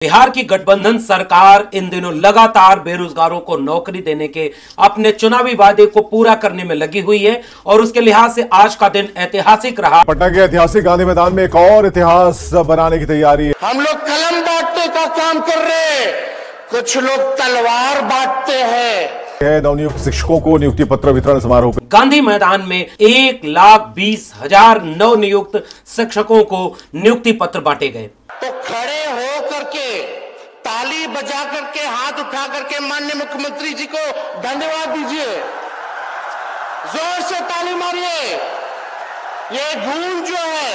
बिहार की गठबंधन सरकार इन दिनों लगातार बेरोजगारों को नौकरी देने के अपने चुनावी वादे को पूरा करने में लगी हुई है और उसके लिहाज से आज का दिन ऐतिहासिक रहा। पटना के ऐतिहासिक गांधी मैदान में एक और इतिहास बनाने की तैयारी है। हम लोग कलम बांटने का काम कर रहे हैं, कुछ लोग तलवार बांटते हैं। नवनियुक्त शिक्षकों को नियुक्ति पत्र वितरण समारोह गांधी मैदान में 1,20,000 नवनियुक्त शिक्षकों को नियुक्ति पत्र बांटे गए। तो खड़े हो करके ताली बजा करके हाथ उठा करके माननीय मुख्यमंत्री जी को धन्यवाद दीजिए, जोर से ताली मारिए। ये गूंज जो है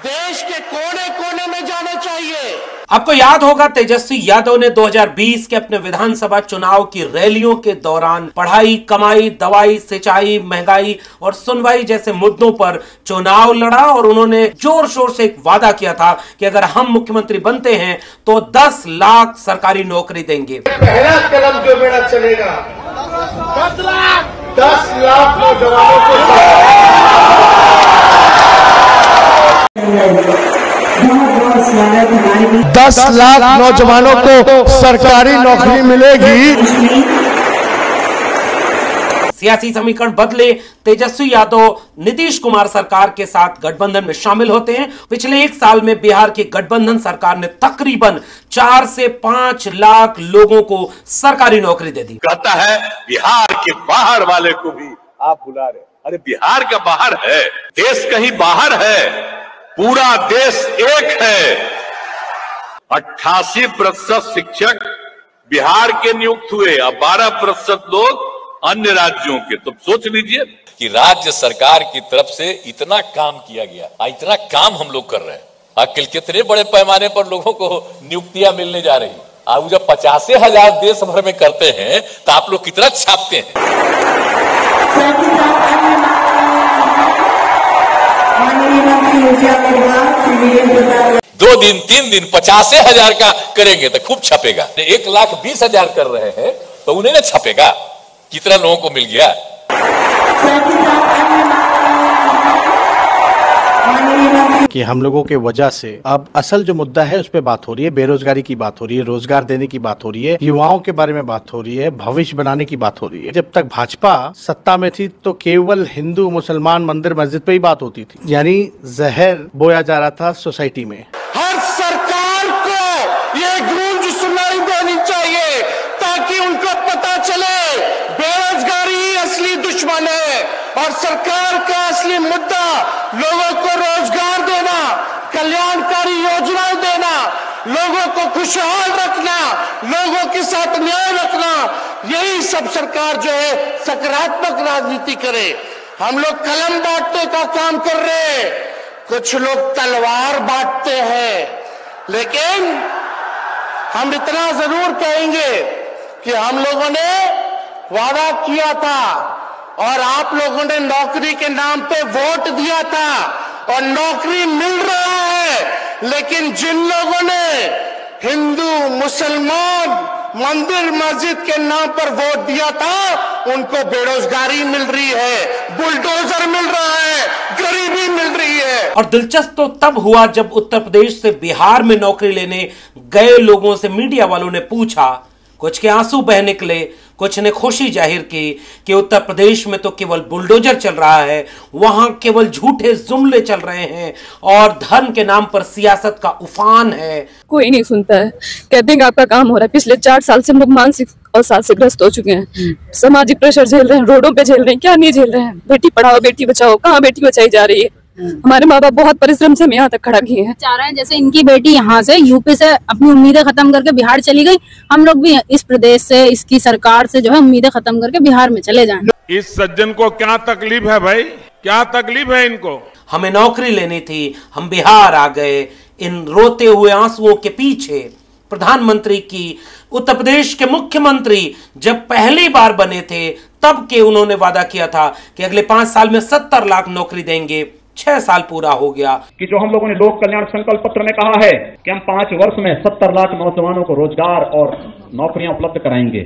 देश के कोने कोने में जाना चाहिए। आपको याद होगा तेजस्वी यादव ने 2020 के अपने विधानसभा चुनाव की रैलियों के दौरान पढ़ाई, कमाई, दवाई, सिंचाई, महंगाई और सुनवाई जैसे मुद्दों पर चुनाव लड़ा और उन्होंने जोर शोर से एक वादा किया था कि अगर हम मुख्यमंत्री बनते हैं तो 10 लाख सरकारी नौकरी देंगे। पहला कदम जो मेरा चलेगा 10 लाख नौजवानों को 10 लाख नौजवानों को सरकारी नौकरी मिलेगी। सियासी समीकरण बदले, तेजस्वी यादव नीतीश कुमार सरकार के साथ गठबंधन में शामिल होते हैं। पिछले एक साल में बिहार की गठबंधन सरकार ने तकरीबन 4 से 5 लाख लोगों को सरकारी नौकरी दे दी। कहता है बिहार के बाहर वाले को भी आप बुला रहे, अरे बिहार का बाहर है, देश कहीं बाहर है, पूरा देश एक है। 88% शिक्षक बिहार के नियुक्त हुए, अब 12% लोग अन्य राज्यों के। तो सोच लीजिए कि राज्य सरकार की तरफ से इतना काम किया गया, इतना काम हम लोग कर रहे हैं। आखिर कितने बड़े पैमाने पर लोगों को नियुक्तियां मिलने जा रही। अब जब 50,000 देश भर में करते हैं तो आप लोग कितना छापते हैं। 2 दिन 3 दिन 50,000 का करेंगे तो खूब छपेगा। 1,20,000 कर रहे हैं तो उन्हें ना छपेगा कितना लोगों को मिल गया। कि हम लोगों के वजह से अब असल जो मुद्दा है उस पे बात हो रही है, बेरोजगारी की बात हो रही है, रोजगार देने की बात हो रही है, युवाओं के बारे में बात हो रही है, भविष्य बनाने की बात हो रही है। जब तक भाजपा सत्ता में थी तो केवल हिंदू मुसलमान मंदिर मस्जिद पे ही बात होती थी, यानी जहर बोया जा रहा था सोसाइटी में। हर सरकार को ये गूंज सुनाई देनी चाहिए ताकि उनको पता चले बेरोजगारी ही असली दुश्मन है और सरकार का असली मुद्दा लोगों को रोजगार देना, कल्याणकारी योजनाएं देना, लोगों को खुशहाल रखना, लोगों के साथ न्याय रखना, यही सब सरकार जो है सकारात्मक राजनीति करे। हम लोग कलम बांटने का काम कर रहे हैं, कुछ लोग तलवार बांटते हैं, लेकिन हम इतना जरूर कहेंगे कि हम लोगों ने वादा किया था और आप लोगों ने नौकरी के नाम पे वोट दिया था और नौकरी मिल रहा है। लेकिन जिन लोगों ने हिंदू मुसलमान मंदिर मस्जिद के नाम पर वोट दिया था उनको बेरोजगारी मिल रही है, बुलडोजर मिल रहा है, गरीबी मिल रही है। और दिलचस्प तो तब हुआ जब उत्तर प्रदेश से बिहार में नौकरी लेने गए लोगों से मीडिया वालों ने पूछा, कुछ के आंसू बह निकले, कुछ ने खुशी जाहिर की कि उत्तर प्रदेश में तो केवल बुलडोजर चल रहा है, वहां केवल झूठे जुमले चल रहे हैं और धर्म के नाम पर सियासत का उफान है। कोई नहीं सुनता है, कहते हैं कि आपका काम हो रहा है। पिछले 4 साल से हम लोग मानसिक और शारीरिक ग्रस्त हो चुके हैं, सामाजिक प्रेशर झेल रहे हैं, रोडों पे झेल रहे हैं, क्या नहीं झेल रहे हैं। बेटी पढ़ाओ बेटी बचाओ, कहाँ बेटी बचाई जा रही है। हमारे माँ बाप बहुत परिश्रम से हम यहाँ तक खड़ा किए हैं। चाह रहे हैं जैसे इनकी बेटी यहाँ से यूपी से अपनी उम्मीदें खत्म करके बिहार चली गई, हम लोग भी इस प्रदेश से, इसकी सरकार से जो है उम्मीदें खत्म करके बिहार में चले जाएं। इस सज्जन को क्या तकलीफ है भाई, क्या तकलीफ है इनको। हमें नौकरी लेनी थी, हम बिहार आ गए। इन रोते हुए आंसुओं के पीछे प्रधानमंत्री की उत्तर प्रदेश के मुख्यमंत्री जब पहली बार बने थे तब के उन्होंने वादा किया था कि अगले 5 साल में 70 लाख नौकरी देंगे। 6 साल पूरा हो गया। कि जो हम लोगों ने लोक कल्याण संकल्प पत्र में कहा है कि हम 5 वर्ष में 70 लाख नौजवानों को रोजगार और नौकरियां उपलब्ध कराएंगे।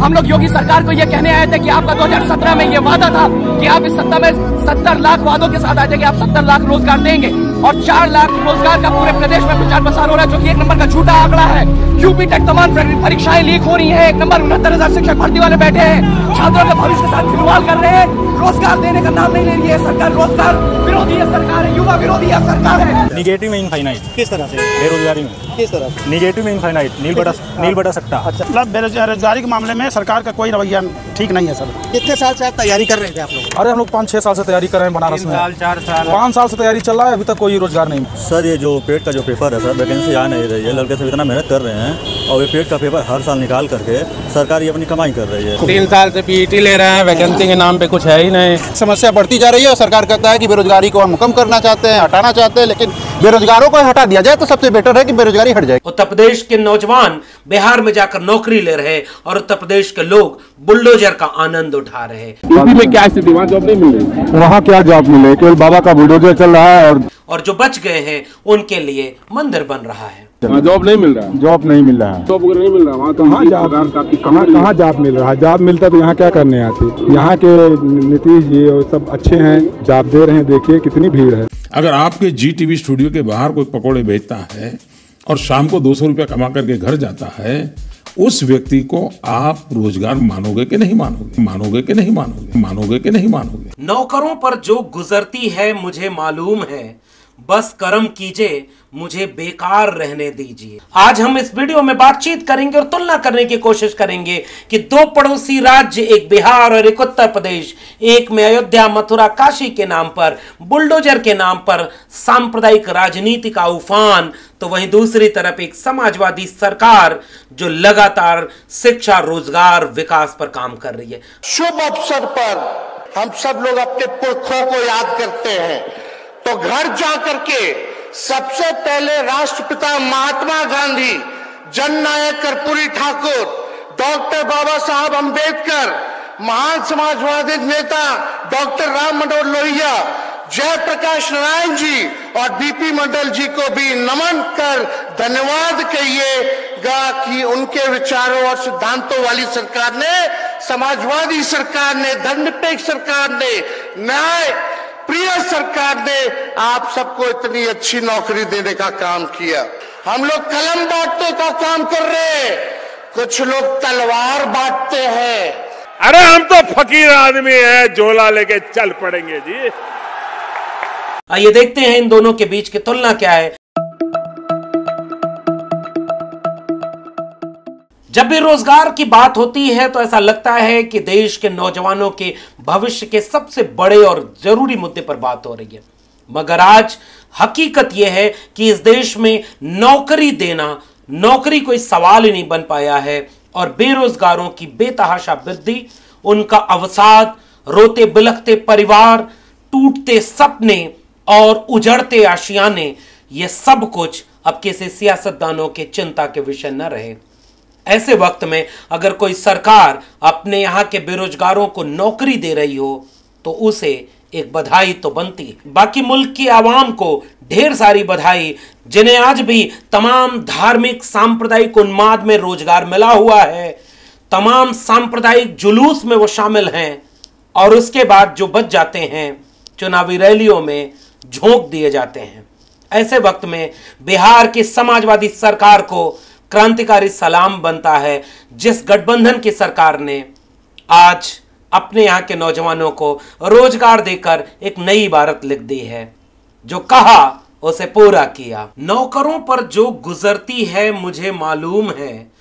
हम लोग योगी सरकार को ये कहने आए थे कि आपका 2017 में ये वादा था कि आप इस सत्ता में 70 लाख वादों के साथ आए थे कि आप 70 लाख रोजगार देंगे। और 4 लाख रोजगार का पूरे प्रदेश में प्रचार प्रसार हो रहा है, जो कि 1 नंबर का झूठा आंकड़ा है। यूपी टेक तमाम परीक्षाएं लीक हो रही है। 1 नंबर 69,000 शिक्षक भर्ती वाले बैठे हैं, छात्रों के भविष्य के साथ खिलवाड़ कर रहे हैं। रोजगार देने का नाम नहीं ले रही है सरकार। रोजगार विरोधी है सरकार है, युवा विरोधी है सरकार है। निगेटिव में इनफाइनाइट किस तरह से? बेरोजगारी में किस तरह से? निगेटिव में इनफाइनाइट, नील बटा सट्टा। अच्छा, मतलब बेरोजगारी के मामले में सरकार का कोई रवैया ठीक नहीं है सर। कितने साल से आप तैयारी कर रहे थे आप लोग? अरे हम लोग 5-6 साल से तैयारी कर रहे हैं बनारस में। 4 साल 5 साल से तैयारी चल रहा है, अभी तक कोई रोजगार नहीं। सर ये जो पेट का जो पेपर है सर, वैकेंसी आ नहीं रही है। लड़के सब इतना मेहनत कर रहे हैं और ये पेट का पेपर हर साल निकाल करके सरकार ये अपनी कमाई कर रही है। 3 साल से पीईटी ले रहे हैं, वैकेंसी के नाम पे कुछ है ही नहीं। समस्या बढ़ती जा रही है और सरकार कहता है कि बेरोजगारी को हम कम करना चाहते हैं, हटाना चाहते हैं, लेकिन बेरोजगारों को हटा दिया जाए तो सबसे बेटर है कि बेरोजगारी हट जाए। उत्तर प्रदेश के नौजवान बिहार में जाकर नौकरी ले रहे और उत्तर प्रदेश के लोग बुलडोजर का आनंद उठा रहे। यूपी में क्या स्थिति? वहाँ जॉब नहीं मिल रही। वहाँ क्या जॉब मिले, केवल बाबा का बुलडोजर चल रहा है और जो बच गए हैं उनके लिए मंदिर बन रहा है। जॉब नहीं मिल रहा है। जॉब नहीं मिल रहा है। जॉब वगैरह नहीं मिल रहा। वहाँ कहाँ जॉब मिल रहा है? जॉब मिलता तो यहाँ क्या करने आते? यहाँ के नीतीश जी और सब अच्छे हैं, जॉब दे रहे हैं। देखिए कितनी भीड़ है। अगर आपके GTV स्टूडियो के बाहर कोई पकौड़े बेचता है और शाम को 200 रुपया कमा करके घर जाता है, उस व्यक्ति को आप रोजगार मानोगे कि नहीं मानोगे? मानोगे कि नहीं मानोगे? मानोगे कि नहीं मानोगे? नौकरों पर जो गुजरती है मुझे मालूम है, बस कर्म कीजिए, मुझे बेकार रहने दीजिए। आज हम इस वीडियो में बातचीत करेंगे और तुलना करने की कोशिश करेंगे कि 2 पड़ोसी राज्य, एक बिहार और एक उत्तर प्रदेश, एक में अयोध्या, मथुरा, काशी के नाम पर, बुलडोजर के नाम पर सांप्रदायिक राजनीति का उफान, तो वहीं दूसरी तरफ एक समाजवादी सरकार जो लगातार शिक्षा, रोजगार, विकास पर काम कर रही है। शुभ अवसर पर हम सब लोग अपने पुरखों को याद करते हैं, तो घर जाकर के सबसे पहले राष्ट्रपिता महात्मा गांधी, जननायक कर्पूरी ठाकुर, डॉक्टर बाबा साहब अंबेडकर, महान समाजवादी नेता डॉक्टर राम मनोहर लोहिया, जयप्रकाश नारायण जी और बीपी मंडल जी को भी नमन कर धन्यवाद कहिएगा कि उनके विचारों और सिद्धांतों वाली सरकार ने, समाजवादी सरकार ने, धर्मनिरपेक्ष सरकार ने, न्याय प्रिय सरकार ने आप सबको इतनी अच्छी नौकरी देने का काम किया। हम लोग कलम बांटने का काम कर रहे हैं, कुछ लोग तलवार बांटते हैं। अरे हम तो फकीर आदमी हैं, झोला लेके चल पड़ेंगे जी। आइए देखते हैं इन दोनों के बीच की तुलना क्या है। जब भी रोजगार की बात होती है तो ऐसा लगता है कि देश के नौजवानों के भविष्य के सबसे बड़े और जरूरी मुद्दे पर बात हो रही है, मगर आज हकीकत यह है कि इस देश में नौकरी देना, नौकरी कोई सवाल ही नहीं बन पाया है और बेरोजगारों की बेतहाशा वृद्धि, उनका अवसाद, रोते बिलखते परिवार, टूटते सपने और उजड़ते आशियाने, ये सब कुछ अब किसी सियासतदानों के चिंता के विषय न रहे। ऐसे वक्त में अगर कोई सरकार अपने यहाँ के बेरोजगारों को नौकरी दे रही हो तो उसे एक बधाई तो बनती है। बाकी मुल्क की आवाम को ढेर सारी बधाई, जिन्हें आज भी तमाम धार्मिक सांप्रदायिक उन्माद में रोजगार मिला हुआ है, तमाम सांप्रदायिक जुलूस में वो शामिल हैं और उसके बाद जो बच जाते हैं चुनावी रैलियों में झोंक दिए जाते हैं। ऐसे वक्त में बिहार की समाजवादी सरकार को क्रांतिकारी सलाम बनता है, जिस गठबंधन की सरकार ने आज अपने यहाँ के नौजवानों को रोजगार देकर एक नई इबारत लिख दी है, जो कहा उसे पूरा किया। नौकरों पर जो गुजरती है मुझे मालूम है,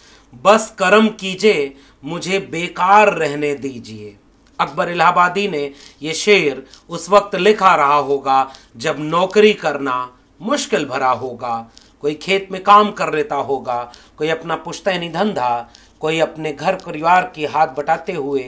बस कर्म कीजिए, मुझे बेकार रहने दीजिए। अकबर इलाहाबादी ने यह शेर उस वक्त लिखा रहा होगा जब नौकरी करना मुश्किल भरा होगा, कोई खेत में काम कर लेता होगा, कोई अपना पुश्तैनी धंधा, कोई अपने घर परिवार की हाथ बटाते हुए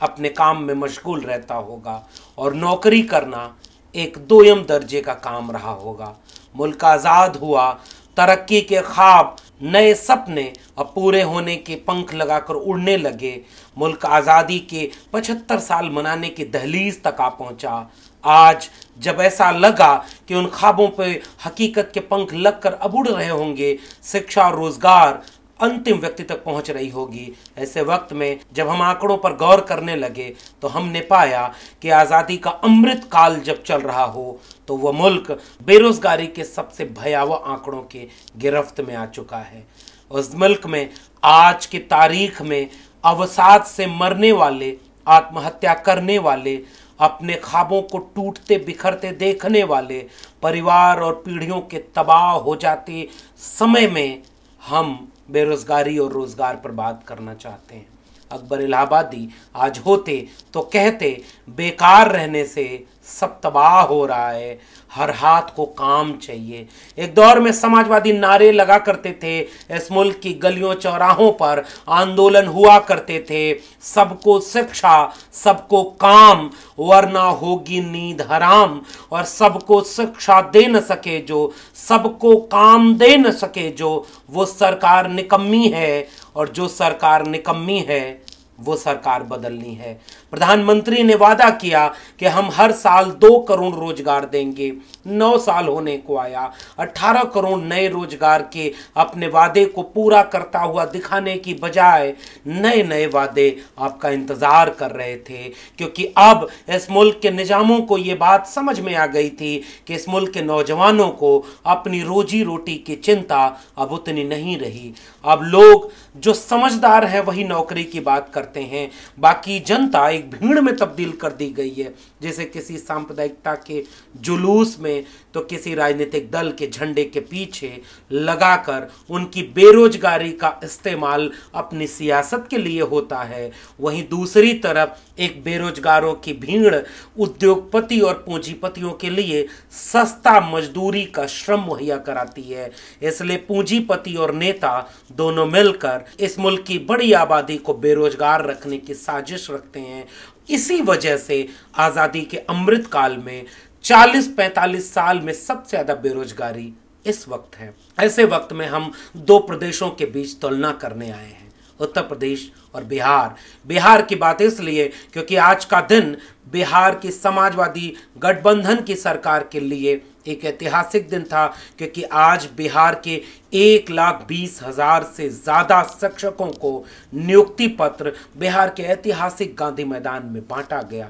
अपने काम में मशगूल रहता होगा और नौकरी करना एक दोयम दर्जे का काम रहा होगा। मुल्क आज़ाद हुआ, तरक्की के ख्वाब, नए सपने अब पूरे होने के पंख लगाकर उड़ने लगे। मुल्क आज़ादी के 75 साल मनाने की दहलीज तक आ पहुंचा। आज जब ऐसा लगा कि उन ख्वाबों पे हकीकत के पंख लगकर अब उड़ रहे होंगे, शिक्षा और रोजगार अंतिम व्यक्ति तक पहुंच रही होगी। ऐसे वक्त में जब हम आंकड़ों पर गौर करने लगे तो हमने पाया कि आजादी का अमृत काल जब चल रहा हो तो वह मुल्क बेरोजगारी के सबसे भयावह आंकड़ों के गिरफ्त में आ चुका है। उस मुल्क में आज की तारीख में अवसाद से मरने वाले, आत्महत्या करने वाले, अपने ख्वाबों को टूटते बिखरते देखने वाले, परिवार और पीढ़ियों के तबाह हो जाते समय में हम बेरोजगारी और रोजगार पर बात करना चाहते हैं। अकबर इलाहाबादी आज होते तो कहते बेकार रहने से सब तबाह हो रहा है, हर हाथ को काम चाहिए। एक दौर में समाजवादी नारे लगा करते थे, इस मुल्क की गलियों चौराहों पर आंदोलन हुआ करते थे, सबको शिक्षा, सबको काम, वरना होगी नींद हराम। और सबको शिक्षा दे न सके जो, सबको काम दे न सके जो, वो सरकार निकम्मी है, और जो सरकार निकम्मी है वो सरकार बदलनी है। प्रधानमंत्री ने वादा किया कि हम हर साल 2 करोड़ रोजगार देंगे। 9 साल होने को आया, 18 करोड़ नए रोजगार के अपने वादे को पूरा करता हुआ दिखाने की बजाय नए नए वादे आपका इंतजार कर रहे थे, क्योंकि अब इस मुल्क के निजामों को ये बात समझ में आ गई थी कि इस मुल्क के नौजवानों को अपनी रोजी रोटी की चिंता अब उतनी नहीं रही। अब लोग जो समझदार हैं वही नौकरी की बात करते हैं, बाकी जनता एक भीड़ में तब्दील कर दी गई है, जैसे किसी सांप्रदायिकता के जुलूस में तो किसी राजनीतिक दल के झंडे के पीछे लगाकर उनकी बेरोजगारी का इस्तेमाल अपनी सियासत के लिए होता है। वहीं दूसरी तरफ एक बेरोजगारों की भीड़ उद्योगपति और पूंजीपतियों के लिए सस्ता मजदूरी का श्रम मुहैया कराती है। इसलिए पूंजीपति और नेता दोनों मिलकर इस मुल्क की बड़ी आबादी को बेरोजगार रखने की साजिश रखते हैं। इसी वजह से आजादी के अमृत काल में 40-45 साल में सबसे ज्यादा बेरोजगारी इस वक्त है। ऐसे वक्त में हम 2 प्रदेशों के बीच तुलना करने आए हैं, उत्तर प्रदेश और बिहार। बिहार की बात इसलिए क्योंकि आज का दिन बिहार की समाजवादी गठबंधन की सरकार के लिए एक ऐतिहासिक दिन था, क्योंकि आज बिहार के 1,20,000 से ज़्यादा शिक्षकों को नियुक्ति पत्र बिहार के ऐतिहासिक गांधी मैदान में बांटा गया।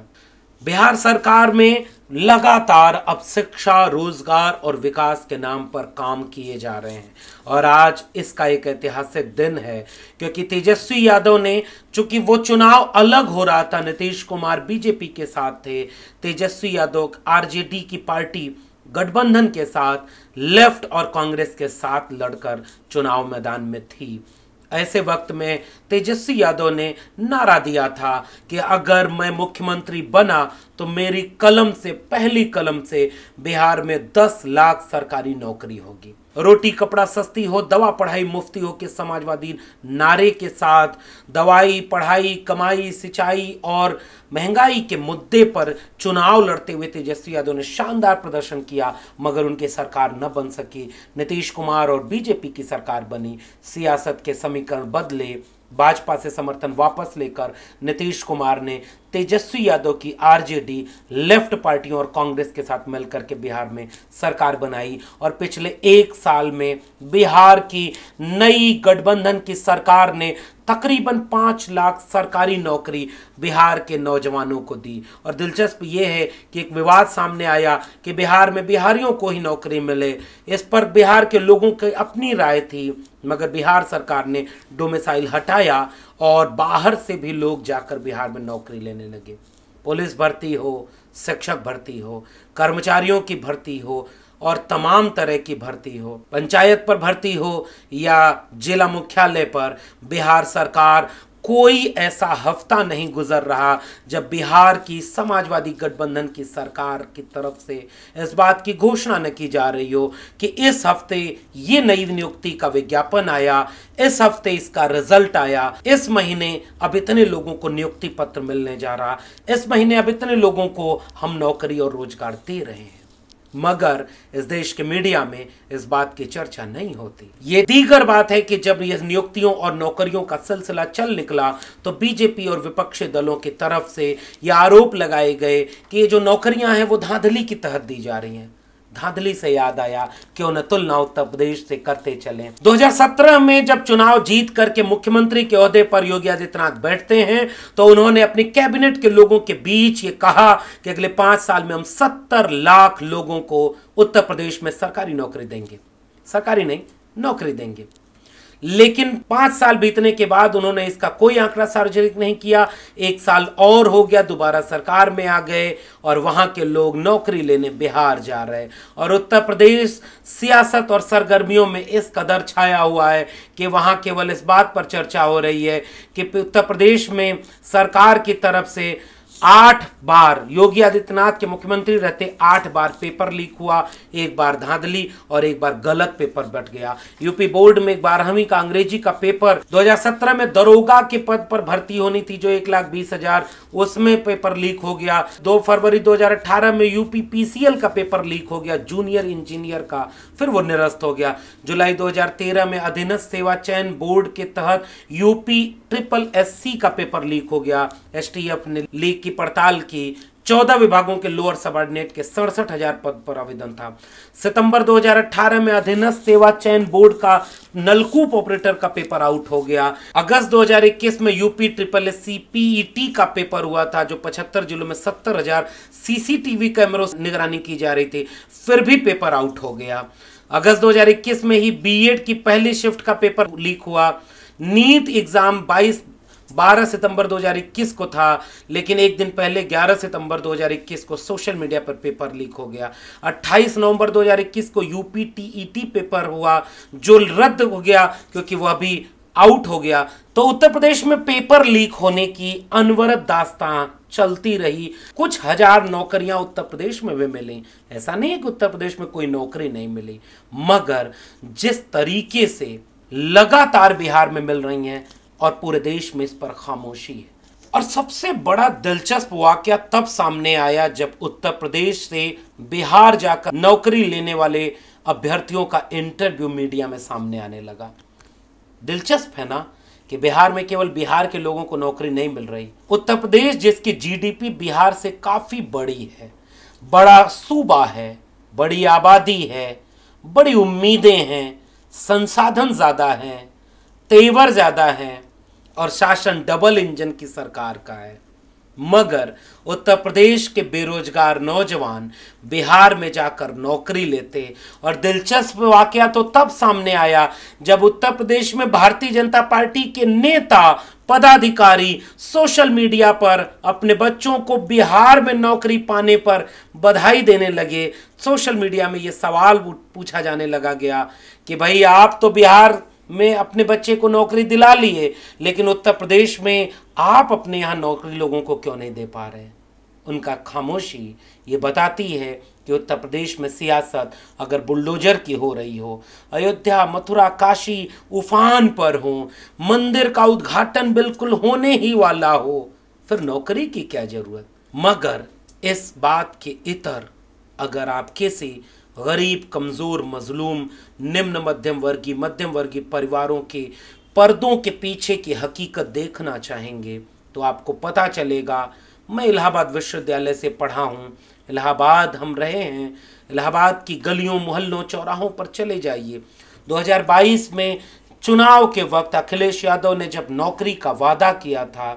बिहार सरकार में लगातार अब शिक्षा, रोजगार और विकास के नाम पर काम किए जा रहे हैं, और आज इसका एक ऐतिहासिक दिन है क्योंकि तेजस्वी यादव ने, चूंकि वो चुनाव अलग हो रहा था, नीतीश कुमार बीजेपी के साथ थे, तेजस्वी यादव आरजेडी की पार्टी गठबंधन के साथ लेफ्ट और कांग्रेस के साथ लड़कर चुनाव मैदान में थी। ऐसे वक्त में तेजस्वी यादव ने नारा दिया था कि अगर मैं मुख्यमंत्री बना तो मेरी कलम से, पहली कलम से बिहार में 10 लाख सरकारी नौकरी होगी। रोटी कपड़ा सस्ती हो, दवा पढ़ाई मुफ्ती हो के समाजवादी नारे के साथ दवाई, पढ़ाई, कमाई, सिंचाई और महंगाई के मुद्दे पर चुनाव लड़ते हुए तेजस्वी यादव ने शानदार प्रदर्शन किया, मगर उनकी सरकार न बन सकी। नीतीश कुमार और बीजेपी की सरकार बनी, सियासत के समीकरण बदले, भाजपा से समर्थन वापस लेकर नीतीश कुमार ने तेजस्वी यादव की आरजेडी, लेफ्ट पार्टियों और कांग्रेस के साथ मिलकर के बिहार में सरकार बनाई, और पिछले 1 साल में बिहार की नई गठबंधन की सरकार ने तकरीबन 5 लाख सरकारी नौकरी बिहार के नौजवानों को दी। और दिलचस्प ये है कि एक विवाद सामने आया कि बिहार में बिहारियों को ही नौकरी मिले। इस पर बिहार के लोगों की अपनी राय थी, मगर बिहार सरकार ने डोमिसाइल हटाया और बाहर से भी लोग जाकर बिहार में नौकरी लेने लगे। पुलिस भर्ती हो, शिक्षक भर्ती हो, कर्मचारियों की भर्ती हो और तमाम तरह की भर्ती हो, पंचायत पर भर्ती हो या जिला मुख्यालय पर, बिहार सरकार कोई ऐसा हफ्ता नहीं गुजर रहा जब बिहार की समाजवादी गठबंधन की सरकार की तरफ से इस बात की घोषणा न की जा रही हो कि इस हफ्ते ये नई नियुक्ति का विज्ञापन आया, इस हफ्ते इसका रिजल्ट आया, इस महीने अब इतने लोगों को नियुक्ति पत्र मिलने जा रहा, इस महीने अब इतने लोगों को हम नौकरी और रोजगार दे रहे हैं। मगर इस देश के मीडिया में इस बात की चर्चा नहीं होती। ये दीगर बात है कि जब ये नियुक्तियों और नौकरियों का सिलसिला चल निकला तो बीजेपी और विपक्षी दलों की तरफ से ये आरोप लगाए गए कि ये जो नौकरियां हैं वो धांधली की तहत दी जा रही हैं। धांधली से याद आया कि उन्हें तुलना उत्तर प्रदेश से करते चले। 2017 में जब चुनाव जीत करके मुख्यमंत्री के ओहदे पर योगी आदित्यनाथ बैठते हैं तो उन्होंने अपनी कैबिनेट के लोगों के बीच ये कहा कि अगले 5 साल में हम 70 लाख लोगों को उत्तर प्रदेश में सरकारी नौकरी देंगे, सरकारी नहीं नौकरी देंगे। लेकिन 5 साल बीतने के बाद उन्होंने इसका कोई आंकड़ा सार्वजनिक नहीं किया। 1 साल और हो गया, दोबारा सरकार में आ गए और वहां के लोग नौकरी लेने बिहार जा रहे और उत्तर प्रदेश सियासत और सरगर्मियों में इस कदर छाया हुआ है कि वहां केवल इस बात पर चर्चा हो रही है कि उत्तर प्रदेश में सरकार की तरफ से 8 बार योगी आदित्यनाथ के मुख्यमंत्री रहते 8 बार पेपर लीक हुआ, 1 बार धांधली और 1 बार गलत पेपर बट गया। यूपी बोर्ड में 12वीं का अंग्रेजी का पेपर 2017 में दरोगा के पद पर भर्ती होनी थी जो 1,20,000, उसमें पेपर लीक हो गया। 2 फरवरी 2018 में यूपी पीसीएल का पेपर लीक हो गया, जूनियर इंजीनियर का, फिर वो निरस्त हो गया। जुलाई 2013 में अधीनस्थ सेवा चयन बोर्ड के तहत यूपी SSSC का पेपर लीक हो गया। एसटीएफ ने लीक की पड़ताल की। 14 विभागों के लोअर सबऑर्डिनेट के 67,000 पद पर आवेदन था। सितंबर 2018 में अधीनस्थ सेवा चयन बोर्ड का नलकूप ऑपरेटर का पेपर आउट हो गया। अगस्त 2021 में यूपी SSSC PET का पेपर हुआ था जो 75 जिलों में 70,000 CCTV कैमरों से निगरानी की जा रही थी, फिर भी पेपर आउट हो गया। अगस्त 2021 में ही बीएड की पहली शिफ्ट का पेपर लीक हुआ। नीट एग्जाम 12 सितंबर 2021 को था, लेकिन एक दिन पहले 11 सितंबर 2021 को सोशल मीडिया पर पेपर लीक हो गया। 28 नवंबर 2021 को यूपी TET पेपर हुआ जो रद्द हो गया क्योंकि वह भी आउट हो गया। तो उत्तर प्रदेश में पेपर लीक होने की अनवरत दास्तां चलती रही। कुछ हजार नौकरियां उत्तर प्रदेश में भी मिली, ऐसा नहीं है कि उत्तर प्रदेश में कोई नौकरी नहीं मिली, मगर जिस तरीके से लगातार बिहार में मिल रही हैं और पूरे देश में इस पर खामोशी है। और सबसे बड़ा दिलचस्प वाकया तब सामने आया जब उत्तर प्रदेश से बिहार जाकर नौकरी लेने वाले अभ्यर्थियों का इंटरव्यू मीडिया में सामने आने लगा। दिलचस्प है ना कि बिहार में केवल बिहार के लोगों को नौकरी नहीं मिल रही। उत्तर प्रदेश जिसकी जीडीपी बिहार से काफी बड़ी है, बड़ा सूबा है, बड़ी आबादी है, बड़ी उम्मीदें हैं, संसाधन ज्यादा हैं, तेवर ज्यादा हैं और शासन डबल इंजन की सरकार का है, मगर उत्तर प्रदेश के बेरोजगार नौजवान बिहार में जाकर नौकरी लेते। और दिलचस्प वाकया तो तब सामने आया जब उत्तर प्रदेश में भारतीय जनता पार्टी के नेता पदाधिकारी सोशल मीडिया पर अपने बच्चों को बिहार में नौकरी पाने पर बधाई देने लगे। सोशल मीडिया में ये सवाल पूछा जाने लगा गया कि भाई आप तो बिहार में अपने बच्चे को नौकरी दिला लिए, लेकिन उत्तर प्रदेश में आप अपने यहाँ नौकरी लोगों को क्यों नहीं दे पा रहे। उनका खामोशी ये बताती है कि उत्तर प्रदेश में सियासत अगर बुलडोजर की हो रही हो, अयोध्या, मथुरा, काशी उफान पर हो, मंदिर का उद्घाटन बिल्कुल होने ही वाला हो, फिर नौकरी की क्या जरूरत। मगर इस बात के इतर अगर आप किसी गरीब, कमजोर, मजलूम, निम्न मध्यम वर्गीय परिवारों के पर्दों के पीछे की हकीकत देखना चाहेंगे तो आपको पता चलेगा। मैं इलाहाबाद विश्वविद्यालय से पढ़ा हूँ, इलाहाबाद हम रहे हैं, इलाहाबाद की गलियों, मोहल्लों, चौराहों पर चले जाइए। 2022 में चुनाव के वक्त अखिलेश यादव ने जब नौकरी का वादा किया था,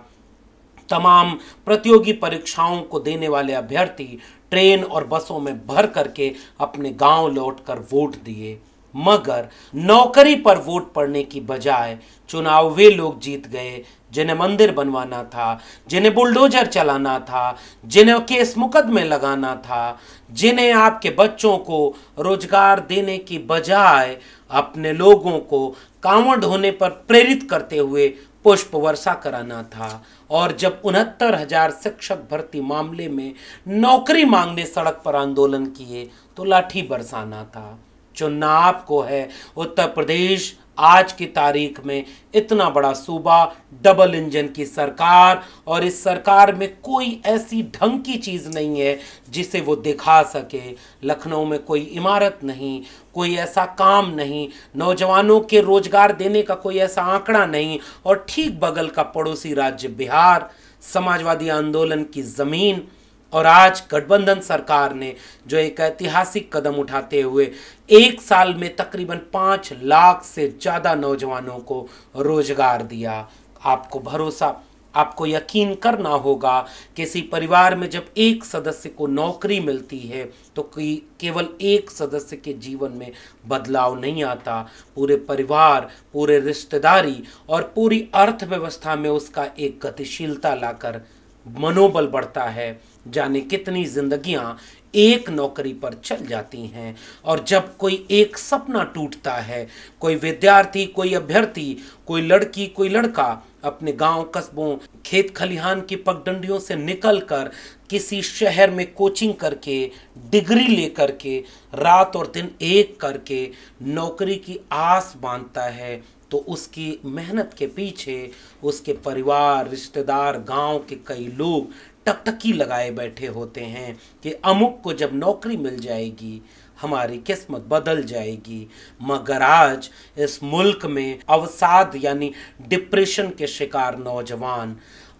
तमाम प्रतियोगी परीक्षाओं को देने वाले अभ्यर्थी ट्रेन और बसों में भर करके अपने गांव लौटकर वोट दिए, मगर नौकरी पर वोट पड़ने की बजाय चुनाव वे लोग जीत गए जिन्हें मंदिर बनवाना था, जिन्हें बुलडोजर चलाना था, जिन्हें केस मुकदमे लगाना था, जिन्हें आपके बच्चों को रोजगार देने की बजाय अपने लोगों को कांवड़ ढोने पर प्रेरित करते हुए पुष्प वर्षा कराना था। और जब 69,000 शिक्षक भर्ती मामले में नौकरी मांगने सड़क पर आंदोलन किए तो लाठी बरसाना था। चुनना आपको है। उत्तर प्रदेश आज की तारीख में इतना बड़ा सूबा, डबल इंजन की सरकार, और इस सरकार में कोई ऐसी ढंग की चीज नहीं है जिसे वो दिखा सके। लखनऊ में कोई इमारत नहीं, कोई ऐसा काम नहीं, नौजवानों के रोजगार देने का कोई ऐसा आंकड़ा नहीं, और ठीक बगल का पड़ोसी राज्य बिहार, समाजवादी आंदोलन की जमीन, और आज गठबंधन सरकार ने जो एक ऐतिहासिक कदम उठाते हुए एक साल में तकरीबन 5 लाख से ज़्यादा नौजवानों को रोजगार दिया। आपको भरोसा, आपको यकीन करना होगा, किसी परिवार में जब एक सदस्य को नौकरी मिलती है तो केवल एक सदस्य के जीवन में बदलाव नहीं आता, पूरे परिवार, पूरे रिश्तेदारी और पूरी अर्थव्यवस्था में उसका एक गतिशीलता लाकर मनोबल बढ़ता है। जाने कितनी जिंदगियां एक नौकरी पर चल जाती हैं। और जब कोई एक सपना टूटता है, कोई विद्यार्थी, कोई अभ्यर्थी, कोई लड़की, कोई लड़का अपने गांव, कस्बों, खेत खलिहान की पगडंडियों से निकलकर किसी शहर में कोचिंग करके, डिग्री लेकर के, रात और दिन एक करके नौकरी की आस बांधता है, तो उसकी मेहनत के पीछे उसके परिवार, रिश्तेदार, गांव के कई लोग टकटकी लगाए बैठे होते हैं कि अमुक को जब नौकरी मिल जाएगी हमारी किस्मत बदल जाएगी। मगर आज इस मुल्क में अवसाद यानी डिप्रेशन के शिकार नौजवान,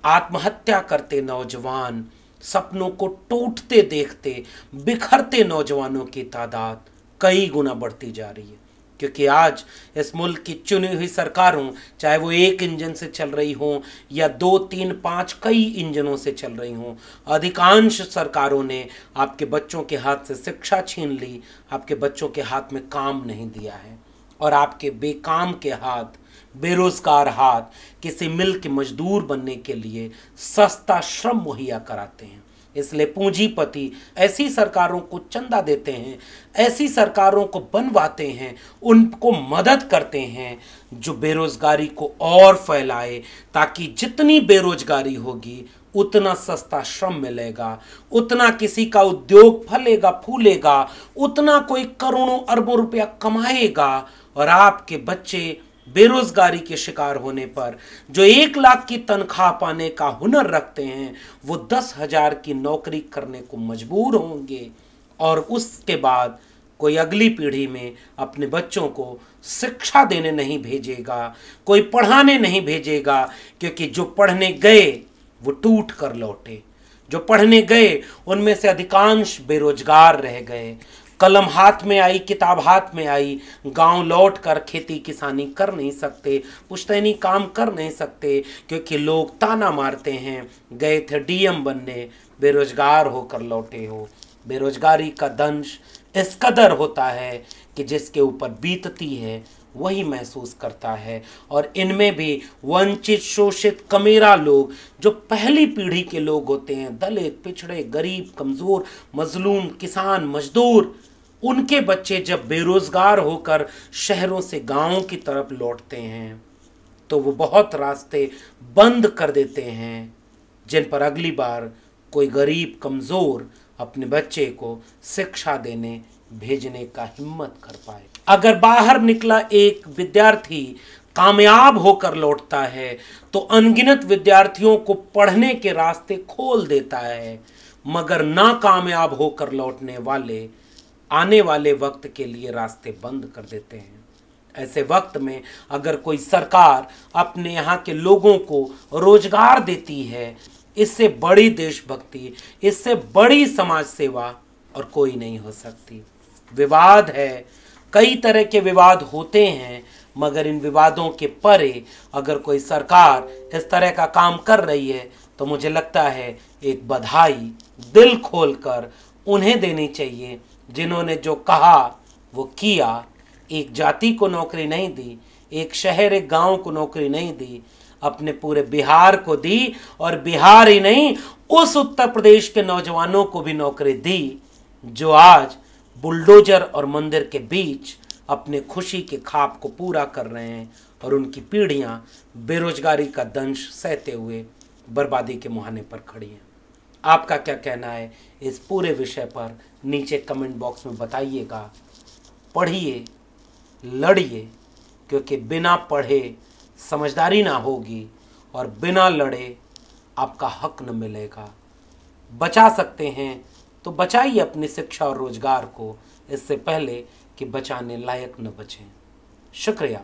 आत्महत्या करते नौजवान, सपनों को टूटते देखते बिखरते नौजवानों की तादाद कई गुना बढ़ती जा रही है। क्योंकि आज इस मुल्क की चुनी हुई सरकारों, चाहे वो एक इंजन से चल रही हों या 2, 3, 5 कई इंजनों से चल रही हों, अधिकांश सरकारों ने आपके बच्चों के हाथ से शिक्षा छीन ली, आपके बच्चों के हाथ में काम नहीं दिया है और आपके बेकाम के हाथ, बेरोजगार हाथ किसी मिल के मजदूर बनने के लिए सस्ता श्रम मुहैया कराते हैं। इसलिए पूंजीपति ऐसी सरकारों को चंदा देते हैं, ऐसी सरकारों को बनवाते हैं, उनको मदद करते हैं जो बेरोजगारी को और फैलाए, ताकि जितनी बेरोजगारी होगी उतना सस्ता श्रम मिलेगा, उतना किसी का उद्योग फलेगा फूलेगा, उतना कोई करोड़ों अरबों रुपया कमाएगा और आपके बच्चे बेरोजगारी के शिकार होने पर जो 1 लाख की तनख्वाह पाने का हुनर रखते हैं वो 10,000 की नौकरी करने को मजबूर होंगे। और उसके बाद कोई अगली पीढ़ी में अपने बच्चों को शिक्षा देने नहीं भेजेगा, कोई पढ़ाने नहीं भेजेगा, क्योंकि जो पढ़ने गए वो टूट कर लौटे, जो पढ़ने गए उनमें से अधिकांश बेरोजगार रह गए। कलम हाथ में आई, किताब हाथ में आई, गांव लौट कर खेती किसानी कर नहीं सकते, पुश्तैनी काम कर नहीं सकते, क्योंकि लोग ताना मारते हैं गए थे डीएम बनने, बेरोजगार होकर लौटे हो। बेरोजगारी का दंश इस कदर होता है कि जिसके ऊपर बीतती है वही महसूस करता है। और इनमें भी वंचित, शोषित, कमेरा लोग जो पहली पीढ़ी के लोग होते हैं, दलित, पिछड़े, गरीब, कमजोर, मजलूम, किसान, मजदूर, उनके बच्चे जब बेरोजगार होकर शहरों से गांवों की तरफ लौटते हैं तो वो बहुत रास्ते बंद कर देते हैं जिन पर अगली बार कोई गरीब, कमजोर अपने बच्चे को शिक्षा देने भेजने का हिम्मत कर पाए। अगर बाहर निकला एक विद्यार्थी कामयाब होकर लौटता है तो अनगिनत विद्यार्थियों को पढ़ने के रास्ते खोल देता है, मगर नाकामयाब होकर लौटने वाले आने वाले वक्त के लिए रास्ते बंद कर देते हैं। ऐसे वक्त में अगर कोई सरकार अपने यहाँ के लोगों को रोजगार देती है, इससे बड़ी देशभक्ति, इससे बड़ी समाज सेवा और कोई नहीं हो सकती। विवाद है, कई तरह के विवाद होते हैं, मगर इन विवादों के परे अगर कोई सरकार इस तरह का काम कर रही है तो मुझे लगता है एक बधाई दिल खोलकर उन्हें देनी चाहिए जिन्होंने जो कहा वो किया। एक जाति को नौकरी नहीं दी, एक शहर, एक गांव को नौकरी नहीं दी, अपने पूरे बिहार को दी, और बिहार ही नहीं उस उत्तर प्रदेश के नौजवानों को भी नौकरी दी जो आज बुलडोजर और मंदिर के बीच अपने खुशी के ख्वाब को पूरा कर रहे हैं और उनकी पीढ़ियां बेरोजगारी का दंश सहते हुए बर्बादी के मुहाने पर खड़ी हैं। आपका क्या कहना है इस पूरे विषय पर नीचे कमेंट बॉक्स में बताइएगा। पढ़िए, लड़िए, क्योंकि बिना पढ़े समझदारी ना होगी और बिना लड़े आपका हक न मिलेगा। बचा सकते हैं तो बचाइए अपनी शिक्षा और रोजगार को, इससे पहले कि बचाने लायक न बचें। शुक्रिया।